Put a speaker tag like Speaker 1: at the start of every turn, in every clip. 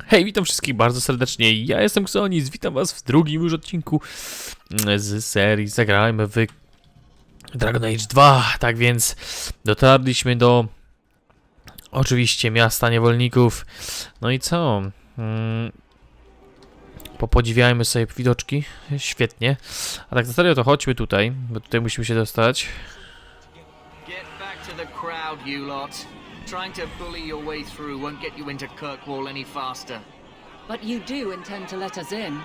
Speaker 1: Hej, witam wszystkich bardzo serdecznie, ja jestem Xeonis, witam was w drugim już odcinku z serii Zagrajmy w Dragon Age 2. Tak więc dotarliśmy do oczywiście miasta niewolników. No i co? Popodziwiajmy sobie widoczki, świetnie. A tak na serio to chodźmy tutaj, bo tutaj musimy się dostać. Trying to bully your way through won't get you into Kirkwall any faster.
Speaker 2: But you do intend to let us in.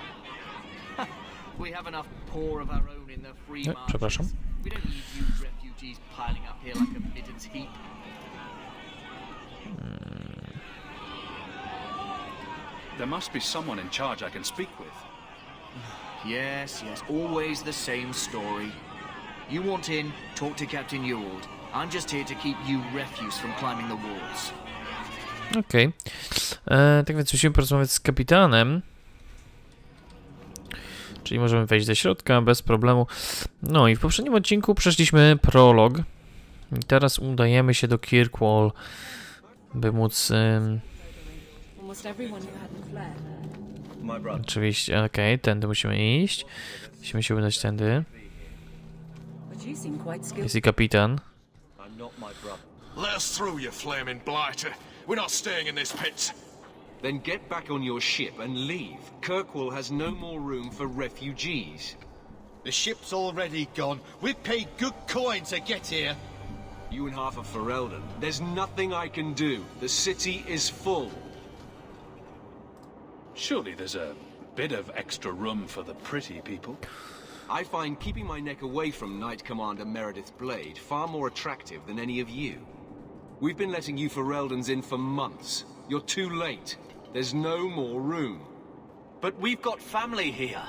Speaker 1: We have enough poor of our own in the free marches. Przepraszam. We don't need you refugees piling up here like a mittens heap.
Speaker 3: There must be someone in charge I can speak with.
Speaker 1: Yes, always the same story. You want in, talk to Captain Ewald. I'm just here to keep you refuse from climbing the walls. Okej. Tak więc musimy porozmawiać z kapitanem. Czyli możemy wejść do środka bez problemu. No i w poprzednim odcinku przeszliśmy prolog. I teraz udajemy się do Kirkwall, by móc... Oczywiście, okej, tędy musimy iść. Musimy się udać tędy. Jest i kapitan.
Speaker 4: Let us through, you flaming blighter. We're not staying in this pit.
Speaker 5: Then get back on your ship and leave. Kirkwall has no more room for refugees.
Speaker 4: The ship's already gone. We've paid good coin to get here.
Speaker 5: You and half of Ferelden. There's nothing I can do. The city is full.
Speaker 3: Surely there's a bit of extra room for the pretty people.
Speaker 5: I find keeping my neck away from Knight Commander Meredith Blade far more attractive than any of you. We've been letting you Fereldans in for months. You're too late. There's no more room.
Speaker 4: But we've got family here.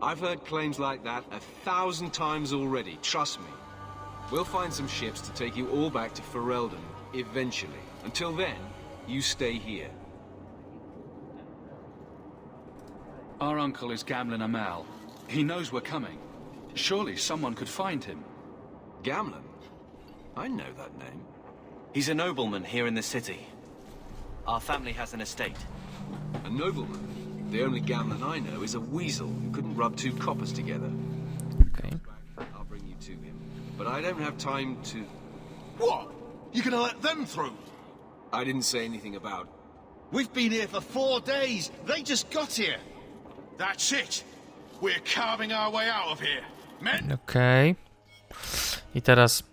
Speaker 5: I've heard claims like that 1,000 times already, trust me. We'll find some ships to take you all back to Ferelden, eventually. Until then, you stay here.
Speaker 3: Our uncle is Gamlin Amal. He knows we're coming. Surely someone could find him.
Speaker 5: Gamlin? I know that name.
Speaker 6: He's a nobleman here in the city. Our family has an estate.
Speaker 5: A nobleman? The only Gamlin I know is a weasel who couldn't rub two coppers together.
Speaker 1: Okay.
Speaker 5: I'll bring you to him. But I don't have time to...
Speaker 4: What? You gonna let them through?
Speaker 5: I didn't say anything about...
Speaker 4: We've been here for 4 days. They just got here. That's it. We're carving our way out of here. Men?
Speaker 1: Okej. I teraz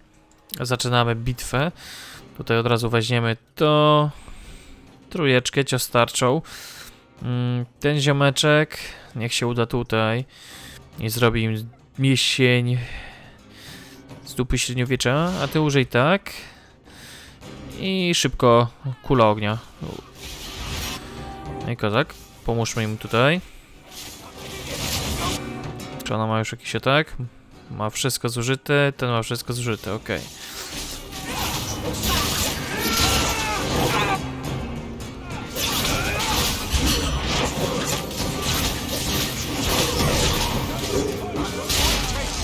Speaker 1: zaczynamy bitwę. Tutaj od razu weźmiemy to trójeczkę ciostarczą. Ten ziomeczek niech się uda tutaj i zrobi im mięsień z dupy średniowiecza, a ty użyj tak i szybko kula ognia. No i kozak, pomóżmy im tutaj. Czy ona ma już jakiś atak? Ma wszystko zużyte, ten ma wszystko zużyte, okej.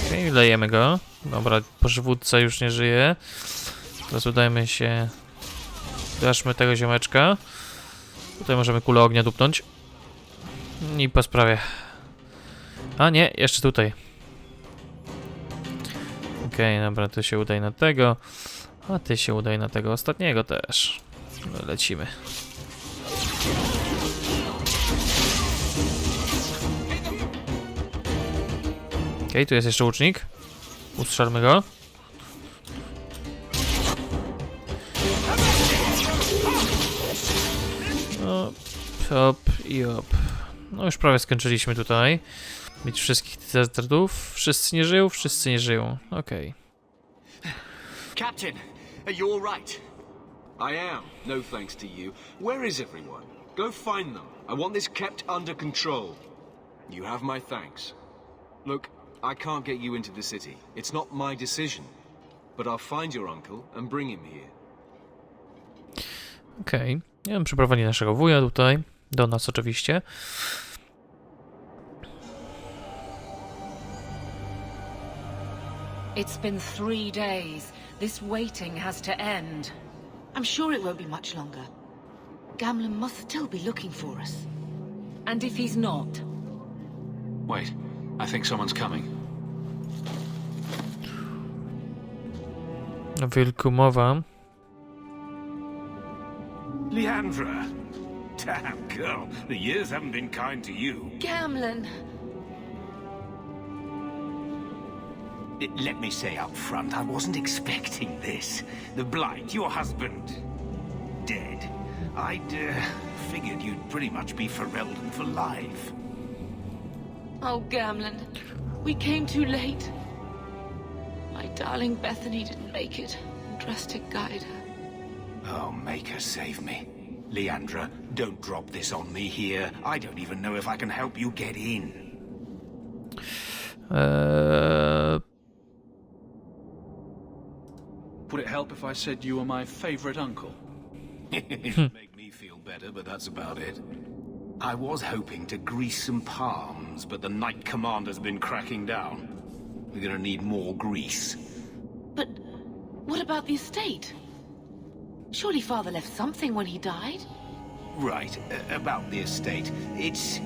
Speaker 1: Okej, dajemy go. Dobra, przywódca już nie żyje. Teraz udajmy się... Daszmy tego ziomeczka. Tutaj możemy kulę ognia dupnąć. I po sprawie. A nie, jeszcze tutaj. Okej, dobra, ty się udaj na tego. A ty się udaj na tego ostatniego też. No, lecimy. Okej, tu jest jeszcze łucznik. Ustrzelmy go. No, hop i hop. No już prawie skończyliśmy tutaj. Mieć wszystkich dezertów. Wszyscy nie żyją? Wszyscy nie żyją. Okej.
Speaker 4: Captain, are you all right?
Speaker 5: I am, no thanks to you. Where is everyone? Go find them. I want this kept under control. You have my thanks. Look, I can't get you into the city. It's not my decision. But I'll find your uncle and bring him here.
Speaker 1: Okej. Ja bym przyprowadził naszego wuja tutaj. Do nas oczywiście.
Speaker 2: It's been 3 days. This waiting has to end.
Speaker 7: I'm sure it won't be much longer. Gamlen must still be looking for us.
Speaker 2: And if he's not?
Speaker 3: Wait, I think someone's coming.
Speaker 1: O wilku mowa.
Speaker 8: Leandra! Damn, girl. The years haven't been kind to you.
Speaker 7: Gamlen!
Speaker 8: Let me say up front, I wasn't expecting this. The Blight, your husband, dead. I'd figured you'd pretty much be Ferelden for life.
Speaker 7: Oh, Gamlen. We came too late. My darling Bethany didn't make it. Trust to guide her.
Speaker 8: Oh, make her save me. Leandra, don't drop this on me here. I don't even know if I can help you get in.
Speaker 3: Would it help if I said you were my favorite uncle?
Speaker 8: It'd make me feel better, but that's about it. I was hoping to grease some palms, but the Knight Commander's been cracking down. We're gonna need more grease.
Speaker 7: But what about the estate? Surely Father left something when he died?
Speaker 8: Right, about the estate. It's,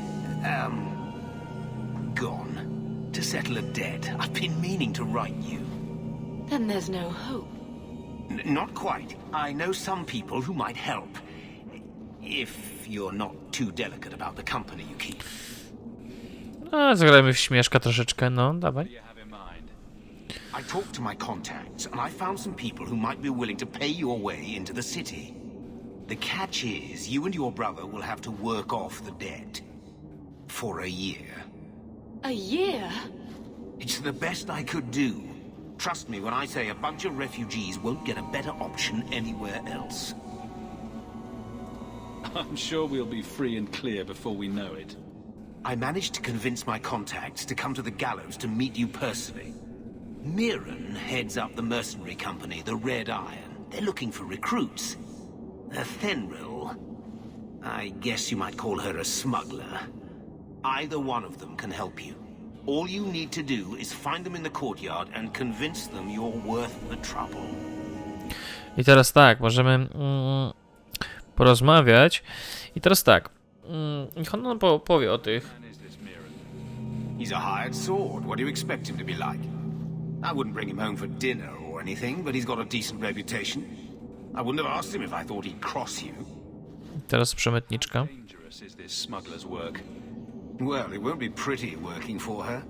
Speaker 8: gone. To settle a debt. I've been meaning to write you.
Speaker 7: Then there's no hope.
Speaker 8: Not quite. I know some people who might help. If you're not too delicate about the company you keep.
Speaker 1: A, zagrajmy w śmieszka troszeczkę, no, dawaj.
Speaker 8: I talked to my contacts, and I found some people who might be willing to pay your way into the city. The catch is, you and your brother will have to work off the debt. For a year.
Speaker 7: A year?
Speaker 8: It's the best I could do. Trust me when I say a bunch of refugees won't get a better option anywhere else.
Speaker 3: I'm sure we'll be free and clear before we know it.
Speaker 8: I managed to convince my contacts to come to the gallows to meet you personally. Mirren heads up the mercenary company, the Red Iron. They're looking for recruits. Fenrir, I guess you might call her a smuggler. Either one of them can help you. All you need to do is find them in the courtyard and convince them you're worth the trouble.
Speaker 1: I teraz tak, możemy porozmawiać. I teraz tak, niech on nam powie o tych.
Speaker 8: He's a hired sword. What do you expect him to be like? I wouldn't bring him home for dinner or anything, but he's got a decent reputation. I wouldn't have asked him if I thought he'd cross you.
Speaker 1: Teraz przemytniczka.
Speaker 3: Dangerous is this smuggler's work.
Speaker 8: Well, it won't be pretty working for her.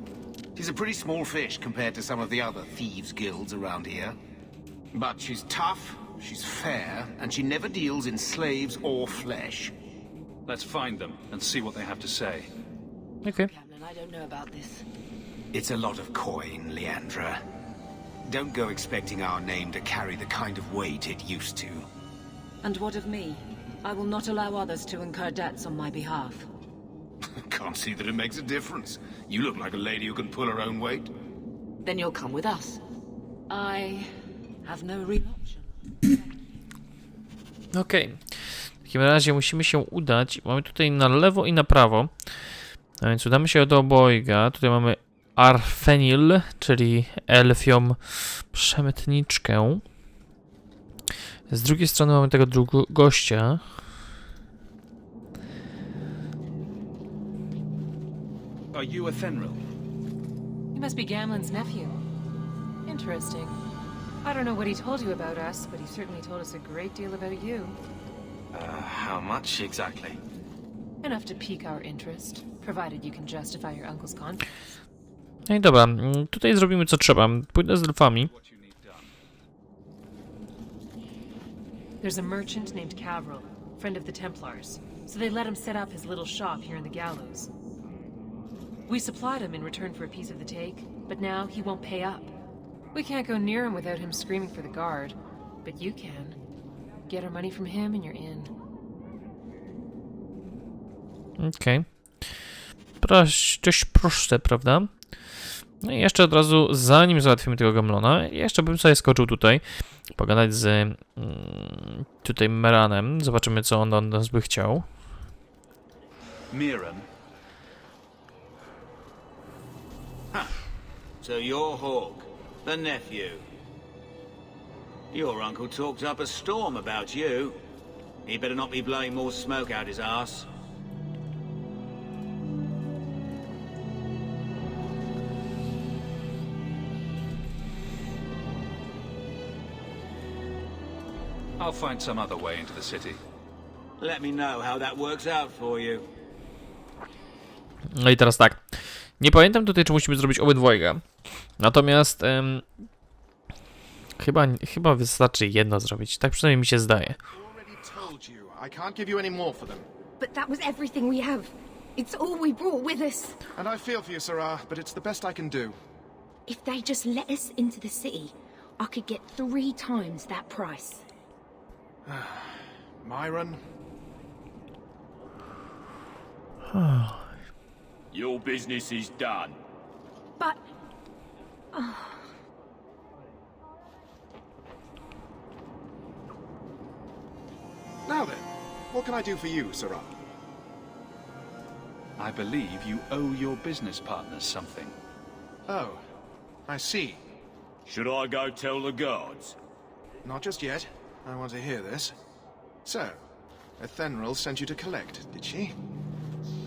Speaker 8: She's a pretty small fish compared to some of the other thieves' guilds around here. But she's tough, she's fair, and she never deals in slaves or flesh.
Speaker 3: Let's find them and see what they have to say.
Speaker 1: Okay.
Speaker 7: Gamlen, I don't know about this.
Speaker 8: It's a lot of coin, Leandra. Don't go expecting our name to carry the kind of weight it used to.
Speaker 2: And what of me? I will not allow others to incur debts on my behalf.
Speaker 8: Can't see that it makes a difference. You look like a lady who can pull her own weight.
Speaker 7: Then you'll come with us.
Speaker 2: I have no real option.
Speaker 1: Okej. W takim razie musimy się udać. Mamy tutaj na lewo i na prawo. A więc udamy się do obojga. Tutaj mamy Arfenil, czyli elfią przemytniczkę. Z drugiej strony mamy tego drugiego gościa.
Speaker 3: Are you a Fenrir?
Speaker 9: You must be Gamlen's nephew. Interesting. I don't know what he told you about us, but he certainly told us a great deal about you.
Speaker 6: How much exactly?
Speaker 9: Enough to pique our interest, provided you can justify your uncle's confidence.
Speaker 1: No i dobra, tutaj zrobimy co trzeba. Pójdę z elfami.
Speaker 9: There's a merchant named Cavril, friend of the Templars, so they let him set up his little shop here in the gallows. We supplied him in return for a piece of the take, but now he won't pay up. We can't go near him without him screaming for the guard, but you can. Get our money from him and you're in.
Speaker 1: Okej. Dość proste, prawda? No i jeszcze od razu, zanim załatwimy tego gamlona, jeszcze bym sobie skoczył tutaj, pogadać z tutaj Meranem. Zobaczymy, co on od nas by chciał.
Speaker 3: Mirren.
Speaker 10: So you're Hawk, the nephew. Your uncle talked up a storm about you. He better not be blowing more smoke out his arse.
Speaker 3: I'll find some other way into the city.
Speaker 10: Let me know how that works out for you.
Speaker 1: No i teraz tak. Nie pamiętam tutaj, czy musimy zrobić obydwojga. Natomiast chyba wystarczy jedno zrobić. Tak przynajmniej mi się zdaje.
Speaker 4: I can't give you any more for them.
Speaker 11: But that was everything we have. It's all we brought with us.
Speaker 4: And I feel for you, Sarah, but it's the best I can do.
Speaker 11: If they just let us into the city, I could get 3 times that price.
Speaker 4: Myron?
Speaker 12: Your business is done.
Speaker 11: But...
Speaker 4: Now then, what can I do for you, Sarah?
Speaker 3: I believe you owe your business partners something.
Speaker 4: Oh, I see.
Speaker 12: Should I go tell the guards?
Speaker 4: Not just yet. I want to hear this. So, Ethenril sent you to collect, did she?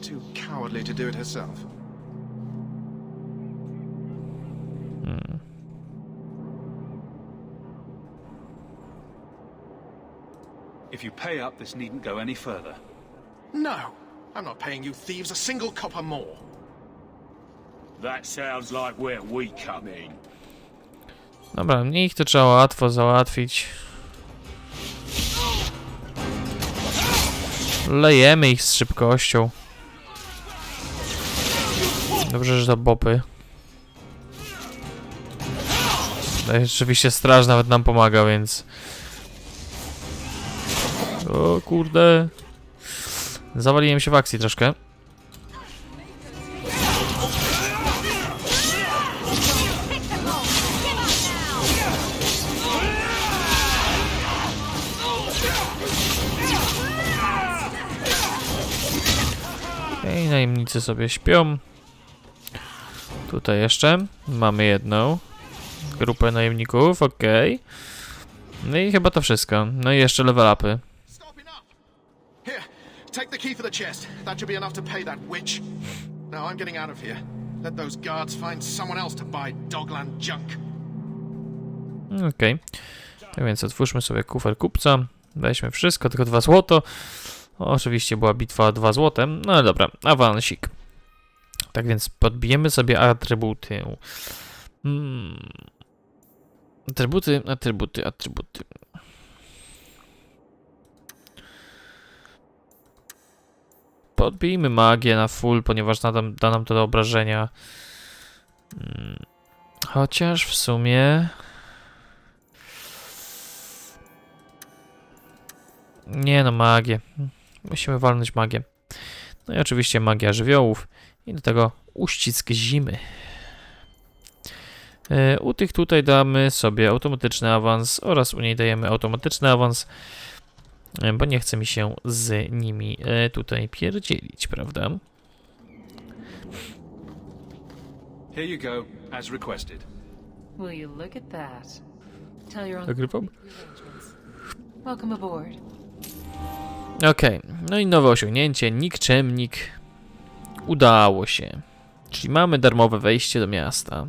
Speaker 4: Too cowardly to do it herself.
Speaker 3: If you pay up, this needn't go any further.
Speaker 4: No! I'm not paying you thieves a single copper more.
Speaker 12: That sounds like where we come in.
Speaker 1: Dobra, ich to trzeba łatwo załatwić. Lejemy ich z szybkością. Dobrze, że to bopy. Rzeczywiście straż nawet nam pomaga, więc... O kurde. Zawaliłem się w akcji troszkę. Okej, najemnicy sobie śpią. Tutaj jeszcze mamy jedną grupę najemników, okej. No i chyba to wszystko. No i jeszcze level upy.
Speaker 4: Here, take the key for the chest. That should be enough to pay that witch. Now I'm getting out of here. Let those guards find someone else to buy Dogland junk.
Speaker 1: Okej. Tak więc otwórzmy sobie kufer kupca. Weźmy wszystko, tylko 2 złoto. Oczywiście była bitwa o 2 złote. No ale dobra, awansik. Tak więc podbijemy sobie atrybuty. Atrybuty. Podbijmy magię na full, ponieważ da nam to do obrażenia. Chociaż w sumie... Nie no, magię. Musimy walnąć magię. No i oczywiście magia żywiołów. I do tego uścisk zimy. U tych tutaj damy sobie automatyczny awans oraz u niej dajemy automatyczny awans, bo nie chce mi się z nimi tutaj pierdzielić, prawda?
Speaker 3: Here you go, as requested.
Speaker 9: Will you look at that? Tell your
Speaker 1: Nagrywam?
Speaker 9: Welcome aboard.
Speaker 1: Okej, no i nowe osiągnięcie, nikczemnik. Udało się. Czyli mamy darmowe wejście do miasta.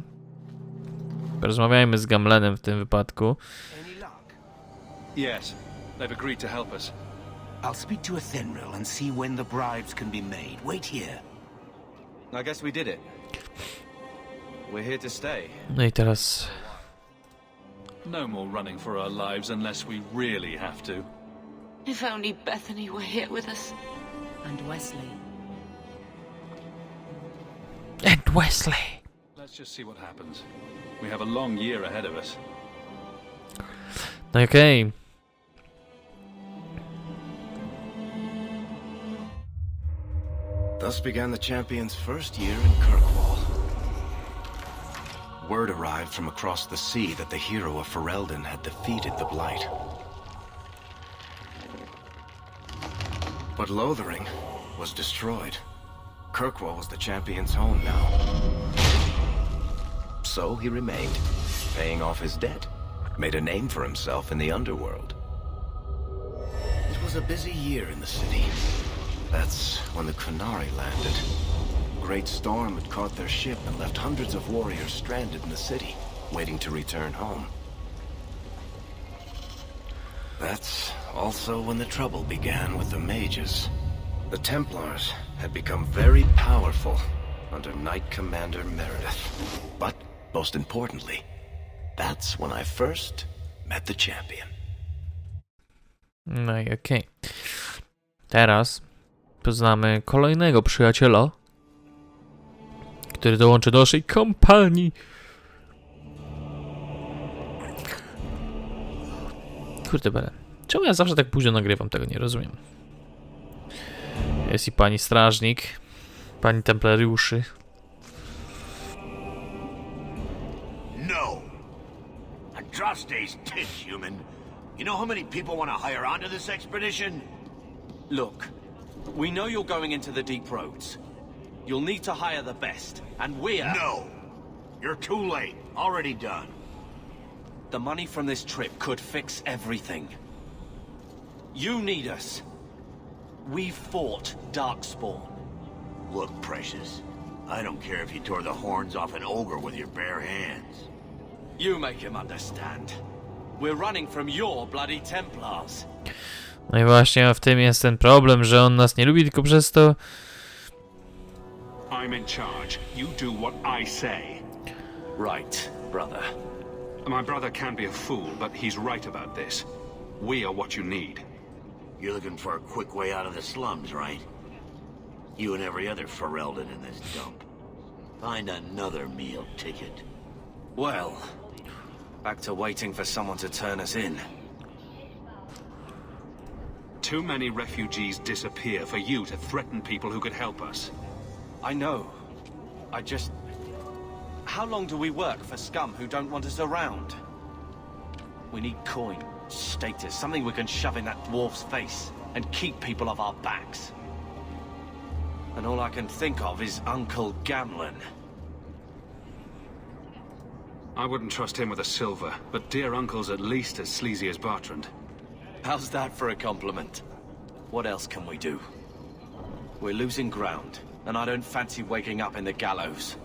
Speaker 1: Porozmawiajmy z Gamlenem w tym wypadku.
Speaker 3: Yes, they've agreed to help us.
Speaker 8: I'll speak to Ethenril and see when the bribes can be made. Wait here.
Speaker 6: I guess we did it. We're here to stay.
Speaker 1: No i teraz...
Speaker 3: No more running for our lives unless we really have to.
Speaker 7: If only Bethany were here with us.
Speaker 9: And Wesley.
Speaker 1: And Wesley.
Speaker 3: Let's just see what happens. We have a long year ahead of us.
Speaker 1: No okej.
Speaker 13: Thus began the champion's first year in Kirkwall. Word arrived from across the sea that the hero of Ferelden had defeated the Blight. But Lothering was destroyed. Kirkwall was the champion's home now. So he remained, paying off his debt, made a name for himself in the underworld. It was was a busy year in the city. That's when the Qunari landed. A great storm had caught their ship and left hundreds of warriors stranded in the city, waiting to return home. That's also when the trouble began with the mages. The Templars had become very powerful under Knight Commander Meredith. But, most importantly, that's when I first met the champion.
Speaker 1: No i okej. Teraz poznamy kolejnego przyjaciela, który dołączy do naszej kompanii. Kurde bele. Czemu ja zawsze tak późno nagrywam? Tego nie rozumiem. Jest i pani strażnik, pani templariuszy.
Speaker 14: No. A Drosta's tits, human. You know how many people want to hire onto this expedition?
Speaker 6: Look, we know you're going into the deep roads. You'll need to hire the best, and we're...
Speaker 14: No. You're too late. Already done.
Speaker 6: The money from this trip could fix everything. You need us. We fought Darkspawn.
Speaker 14: Look, Precious. I don't care if you tore the horns off an ogre with your bare hands.
Speaker 6: You make him understand. We're running from your bloody Templars.
Speaker 1: No i właśnie w tym jest ten problem, że on nas nie lubi, tylko przez to...
Speaker 3: I'm in charge. You do what I say.
Speaker 6: Right, brother.
Speaker 3: My brother can be a fool, but he's right about this. We are what you need.
Speaker 14: You're looking for a quick way out of the slums, right? You and every other Ferelden in this dump. Find another meal ticket.
Speaker 6: Well, back to waiting for someone to turn us in.
Speaker 3: Too many refugees disappear for you to threaten people who could help us.
Speaker 6: I know. I just... How long do we work for scum who don't want us around? We need coin, status, something we can shove in that dwarf's face and keep people off our backs. And all I can think of is Uncle Gamlen.
Speaker 3: I wouldn't trust him with a silver, but dear uncle's at least as sleazy as Bertrand.
Speaker 6: How's that for a compliment? What else can we do? We're losing ground, and I don't fancy waking up in the gallows.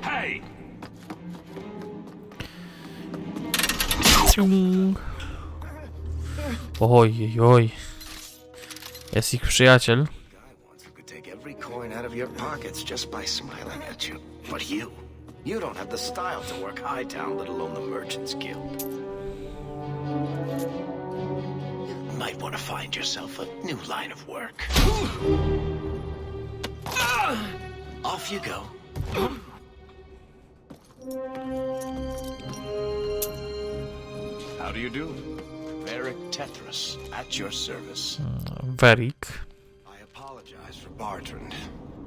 Speaker 3: Hey!
Speaker 1: Oj, oj. Jest ich przyjaciel.
Speaker 13: Could take every coin out of your pockets just by smiling at you. But you don't have the style to work Hightown, let alone the Merchants Guild. You might want to find yourself a new line of work. Off you go. How do you do? Varric Tetris, at your service.
Speaker 1: Varric.
Speaker 13: I apologize for Bertrand.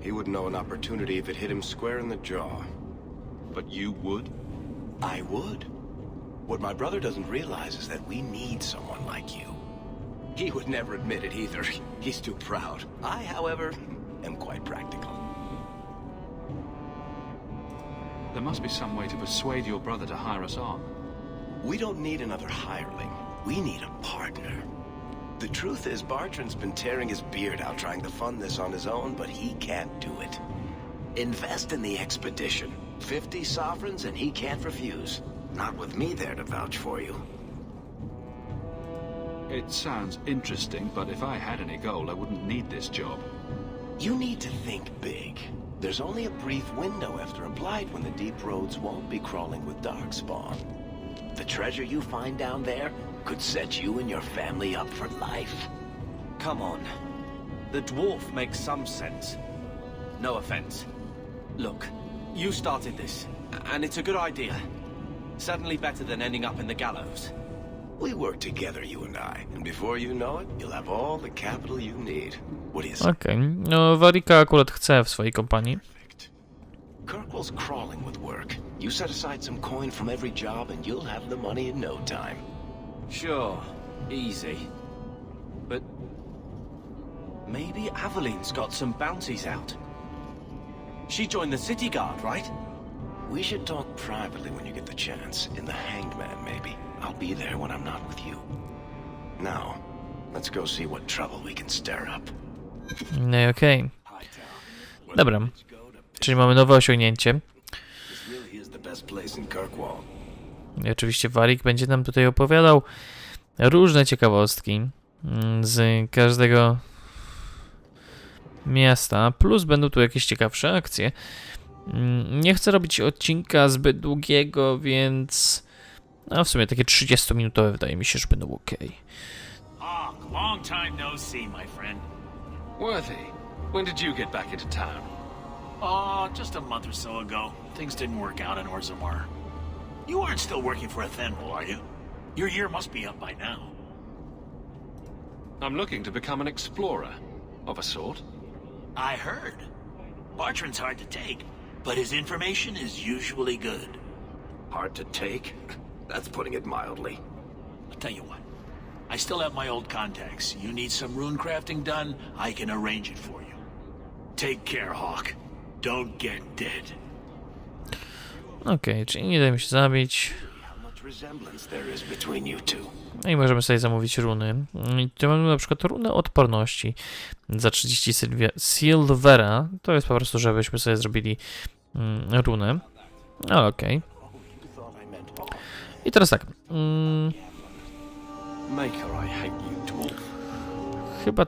Speaker 13: He wouldn't know an opportunity if it hit him square in the jaw.
Speaker 3: But you would?
Speaker 13: I would. What my brother doesn't realize is that we need someone like you. He would never admit it either. He's too proud. I, however, am quite practical.
Speaker 3: There must be some way to persuade your brother to hire us on.
Speaker 13: We don't need another hireling. We need a partner. The truth is, Bertrand's been tearing his beard out trying to fund this on his own, but he can't do it. Invest in the expedition. 50 sovereigns and he can't refuse. Not with me there to vouch for you.
Speaker 3: It sounds interesting, but if I had any gold, I wouldn't need this job.
Speaker 13: You need to think big. There's only a brief window after a blight when the deep roads won't be crawling with darkspawn. The treasure you find down there could set you and your family up for life.
Speaker 6: Come on. The dwarf makes some sense. No offense. Look, you started this, and it's a good idea. Certainly better than ending up in the gallows.
Speaker 13: We work together, you and I, and before you know it, you'll have all the capital you need. What do you say?
Speaker 1: Okej, no Varric'a akurat chce w swojej kompanii.
Speaker 13: Kirkwall's crawling with work. You set aside some coin from every job and you'll have the money in no time.
Speaker 6: Sure, easy. But maybe Avelin's got some bounties out. She joined the city guard, right?
Speaker 13: We should talk privately when you get the chance. In the Hanged Man, maybe. I'll be there when I'm not with you. Now, let's go see what trouble we can stir up.
Speaker 1: No i okej. Dobra. Czyli mamy nowe osiągnięcie.
Speaker 13: This really is the best place in Kirkwall.
Speaker 1: I oczywiście Warik będzie nam tutaj opowiadał różne ciekawostki z każdego miasta, plus będą tu jakieś ciekawsze akcje. Nie chcę robić odcinka zbyt długiego, więc no w sumie takie 30-minutowe wydaje mi się, że będą ok.
Speaker 10: Long time no see, my friend.
Speaker 3: Worthy, when did you get back into town?
Speaker 12: Oh, just a month or so ago. Things didn't work out in Orzammar. You aren't still working for Athenwell, are you? Your year must be up by now.
Speaker 3: I'm looking to become an explorer, of a sort.
Speaker 12: I heard. Bartrand's hard to take, but his information is usually good.
Speaker 13: Hard to take? That's putting it mildly.
Speaker 12: I'll tell you what. I still have my old contacts. You need some rune crafting done, I can arrange it for you. Take care, Hawk. Don't get dead.
Speaker 1: Okej, czyli nie dajmy się zabić.
Speaker 13: How much resemblance there is between you two.
Speaker 1: No i możemy sobie zamówić runy. I tu mamy na przykład runę odporności za 30 silvera. To jest po prostu, żebyśmy sobie zrobili runę. No okej. I teraz tak. Chyba...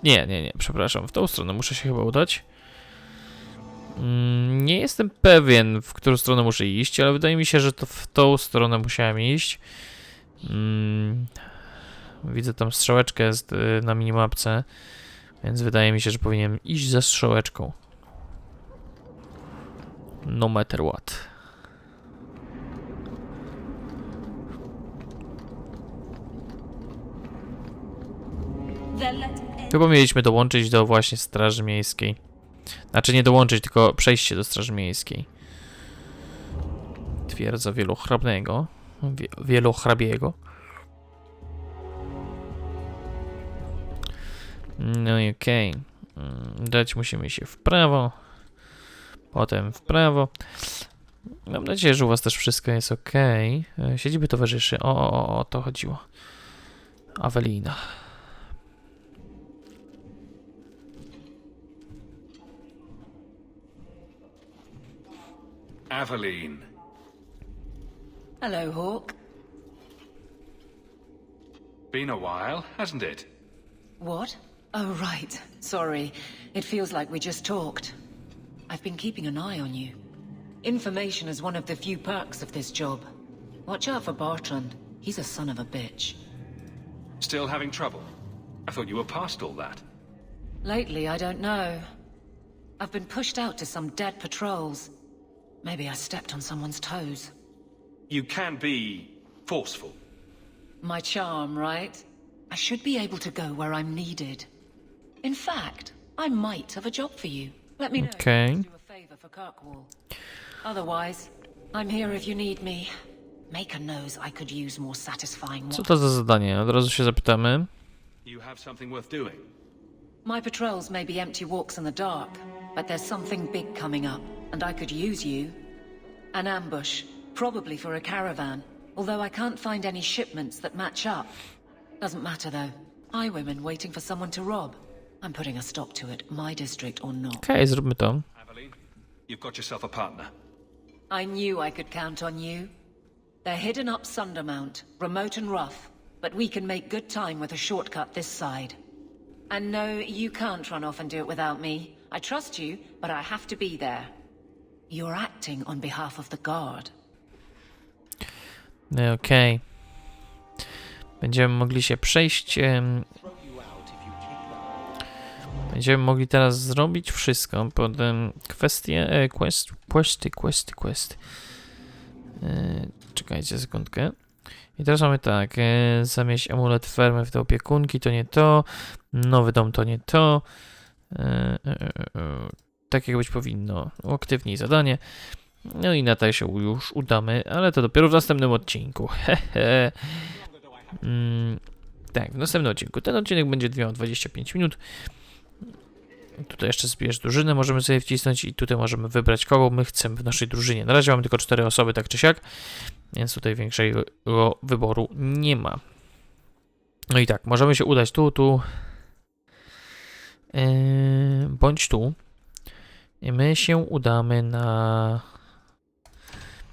Speaker 1: Nie, przepraszam. W tą stronę muszę się chyba udać. Nie jestem pewien, w którą stronę muszę iść, ale wydaje mi się, że to w tą stronę musiałem iść. Widzę tam strzałeczkę na minimapce, więc wydaje mi się, że powinienem iść za strzałeczką. No matter what. Chyba mieliśmy dołączyć do właśnie Straży Miejskiej. Znaczy nie dołączyć, tylko przejść się do Straży Miejskiej. Twierdza wielochrabiego. No i okej. Dać musimy się w prawo. Potem w prawo. Mam nadzieję, że u was też wszystko jest ok. Siedziby towarzyszy. O to chodziło. Awelina.
Speaker 3: Aveline.
Speaker 2: Hello, Hawk.
Speaker 3: Been a while, hasn't it?
Speaker 2: What? Oh, right. Sorry. It feels like we just talked. I've been keeping an eye on you. Information is one of the few perks of this job. Watch out for Bartrand. He's a son of a bitch.
Speaker 3: Still having trouble? I thought you were past all that.
Speaker 2: Lately, I don't know. I've been pushed out to some dead patrols. Maybe I stepped on someone's toes.
Speaker 3: You can be forceful.
Speaker 2: My charm, right? I should be able to go where I'm needed. In fact, I might have a job for you. Let me know if you do a favor for Kirkwall. Otherwise, I'm here if you need me. Maker knows I could use more satisfying.
Speaker 1: Co to za zadanie? Od razu się zapytamy.
Speaker 3: You have something worth doing.
Speaker 2: My patrols may be empty walks in the dark, but there's something big coming up, and I could use you. An ambush, probably for a caravan, although I can't find any shipments that match up. Doesn't matter though. Highwaymen waiting for someone to rob. I'm putting a stop to it, my district or not.
Speaker 1: Okej, zróbmy to.
Speaker 3: Aveline, you've got yourself a partner.
Speaker 2: I knew I could count on you. They're hidden up Sundermount, remote and rough, but we can make good time with a shortcut this side. And no, you can't run off and do it without me. I trust you, but I have to be there. You're acting on behalf of the guard.
Speaker 1: No okej. Będziemy mogli się przejść. Będziemy mogli teraz zrobić wszystko pod kwestię quest. Czekajcie sekundkę. I teraz mamy tak. Zamieść amulet fermy w te opiekunki, to nie to. Nowy dom to nie to. Tak jak być powinno. Uaktywnij zadanie. No i na to się już udamy, ale to dopiero w następnym odcinku. Tak, w następnym odcinku. Ten odcinek będzie miał 25 minut. Tutaj jeszcze zbierz drużynę, możemy sobie wcisnąć i tutaj możemy wybrać, kogo my chcemy w naszej drużynie. Na razie mamy tylko 4 osoby, tak czy siak, więc tutaj większego wyboru nie ma. No i tak, możemy się udać tu, bądź tu. I my się udamy na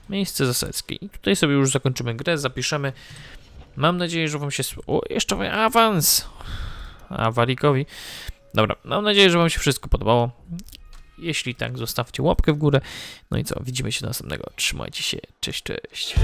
Speaker 1: miejsce zasadzki. I tutaj sobie już zakończymy grę, zapiszemy. Mam nadzieję, że wam się... O, jeszcze awans! Awalikowi. Dobra, mam nadzieję, że wam się wszystko podobało. Jeśli tak, zostawcie łapkę w górę. No i co, widzimy się następnego. Trzymajcie się, cześć, cześć.